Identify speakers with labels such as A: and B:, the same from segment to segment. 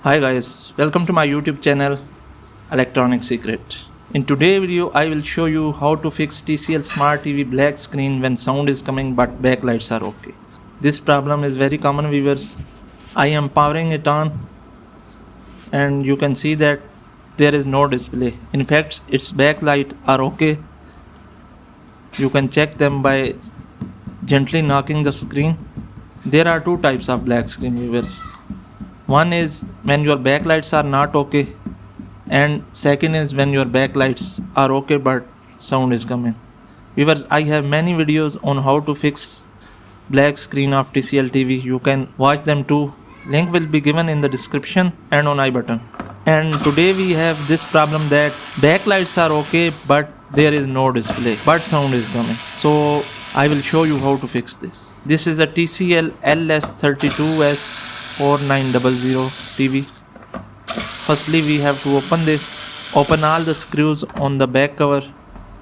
A: Hi guys, welcome to my YouTube channel Electronic Secret. In today's video I will show you how to fix TCL Smart TV black screen when sound is coming but backlights are okay. This problem is very common viewers. I am powering it on and you can see that there is no display. In fact its backlight are okay. You can check them by gently knocking the screen. There are two types of black screen viewers. One is when your backlights are not okay, and second is when your backlights are okay but sound is coming. Viewers, I have many videos on how to fix black screen of TCL TV. You can watch them too. Link will be given in the description and on I button. And today we have this problem that backlights are okay but there is no display but sound is coming. So I will show you how to fix this. This is a TCL LS32S 4900 TV. Firstly we have to open this. Open all the screws on the back cover.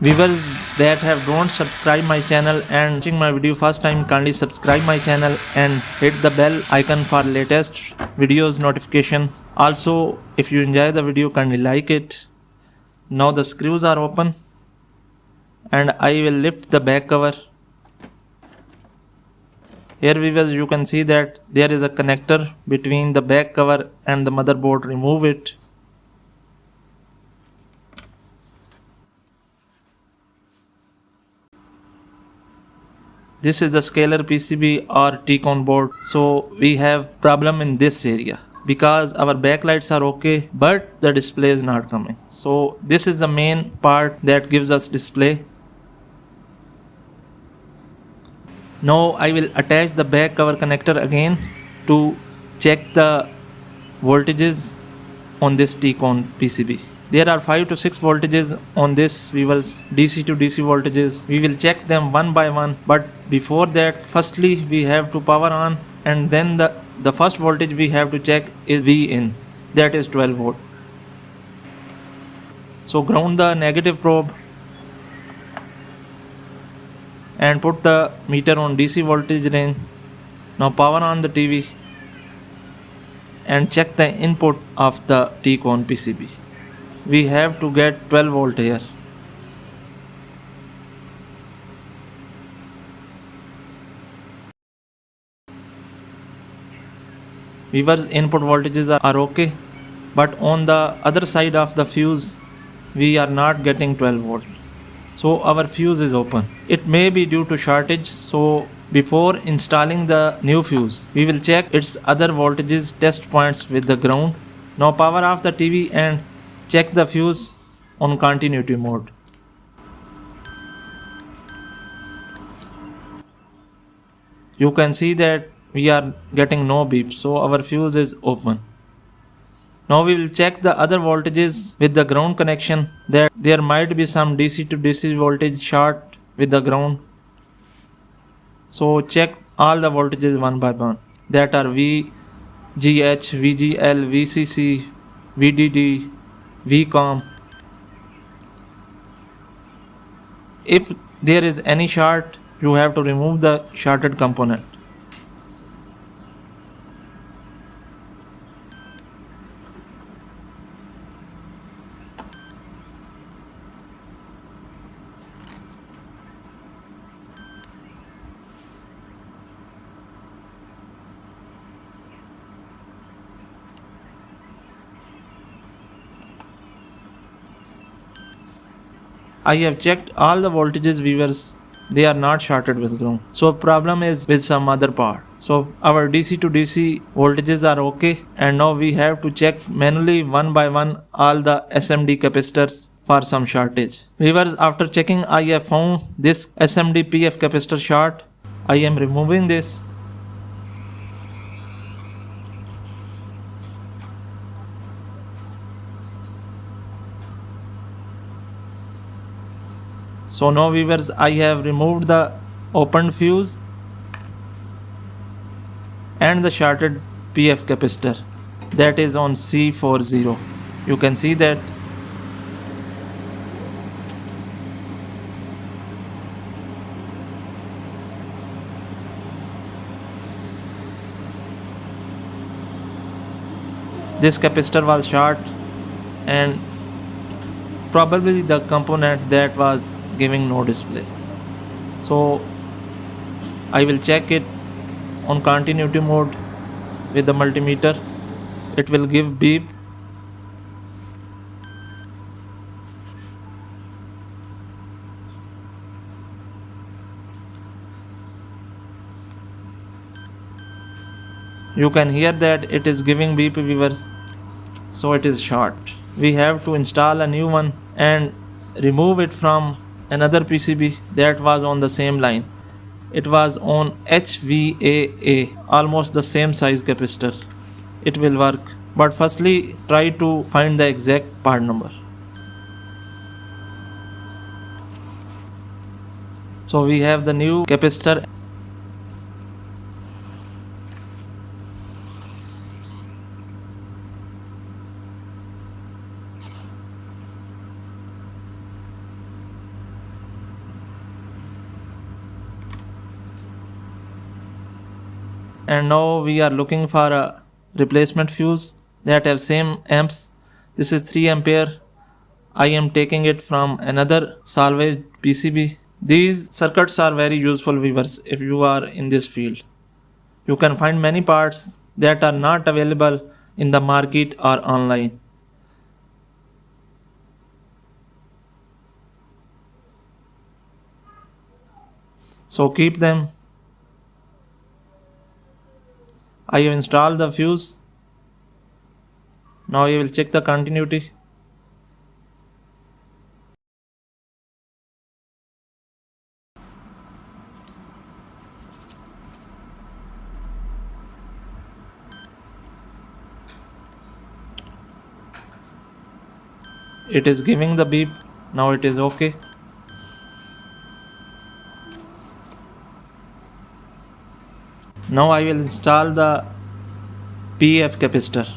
A: Viewers that don't subscribed my channel and watching my video first time, kindly subscribe my channel and hit the bell icon for latest videos notifications. Also if you enjoy the video, kindly like it. Now the screws are open and I will lift the back cover. Here viewers, you can see that there is a connector between the back cover and the motherboard. Remove it. This is the scalar PCB or tcon board. So we have problem in this area because our backlights are okay but the display is not coming. So this is the main part that gives us display. Now I will attach the back cover connector again to check the voltages on this tcon PCB. There are 5 to 6 voltages on this viewers, DC to DC voltages. We will check them one by one, but before that firstly we have to power on, and then the first voltage we have to check is V in, that is 12 volt. So ground the negative probe and put the meter on DC voltage range. Now power on the TV and check the input of the tcon PCB. We have to get 12 volt here. Viewers, input voltages are okay, but on the other side of the fuse we are not getting 12 volt. So our fuse is open. It may be due to shortage. So before installing the new fuse, we will check its other voltages test points with the ground. Now power off the TV and check the fuse on continuity mode. You can see that we are getting no beep, so our fuse is open. Now we will check the other voltages with the ground connection. There might be some DC to DC voltage short with the ground. So check all the voltages one by one. That are VGH, VGL, VCC, VDD, VCOM. If there is any short, you have to remove the shorted component. I have checked all the voltages viewers, they are not shorted with ground. So problem is with some other part. So our DC to DC voltages are okay, and now we have to check manually one by one all the SMD capacitors for some shortage. Viewers, after checking I have found this SMD PF capacitor short. I am removing this. So now viewers, I have removed the opened fuse and the shorted PF capacitor that is on C40. You can see that. This capacitor was short and probably the component that was giving no display. So I will check it on continuity mode with the multimeter. It will give beep. You can hear that it is giving beep, viewers. So it is short. We have to install a new one and remove it from another PCB that was on the same line. It was on HVAA, almost the same size capacitor. It will work, but firstly try to find the exact part number. So we have the new capacitor. And now we are looking for a replacement fuse that have same amps. This is 3 ampere. I am taking it from another salvaged PCB. These circuits are very useful, viewers, if you are in this field. You can find many parts that are not available in the market or online. So keep them. I have installed the fuse. Now I will check the continuity. It is giving the beep. Now it is okay. Now I will install the PF capacitor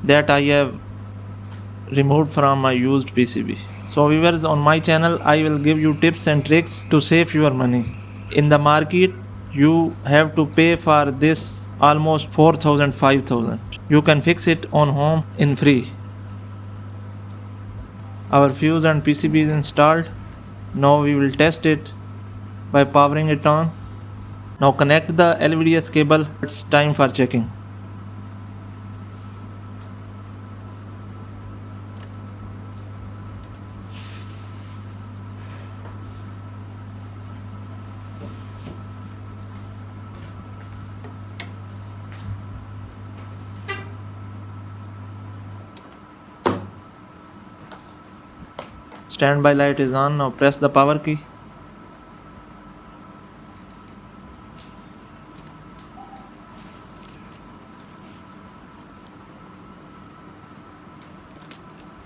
A: that I have removed from my used PCB. So viewers, on my channel I will give you tips and tricks to save your money. In the market you have to pay for this almost 4,000 5,000. You can fix it on home in free. Our fuse and PCB is installed. Now we will test it by powering it on. Now connect the LVDS cable. It's time for checking. Standby light is on. Now press the power key.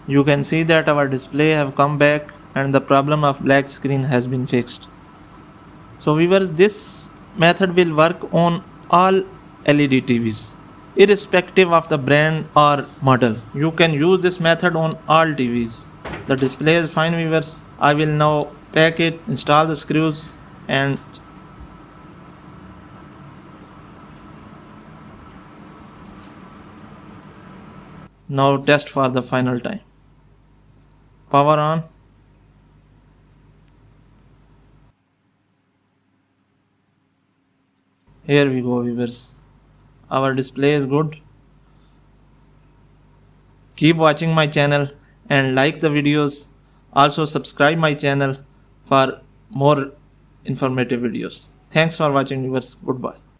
A: You can see that our display have come back and the problem of black screen has been fixed. So viewers, this method will work on all LED TVs, irrespective of the brand or model. You can use this method on all TVs. The display is fine, viewers. I will now pack it, install the screws and now test for the final time. Power on. Here we go, viewers. Our display is good. Keep watching my channel and like the videos. Also subscribe my channel for more informative videos. Thanks for watching, viewers. Goodbye.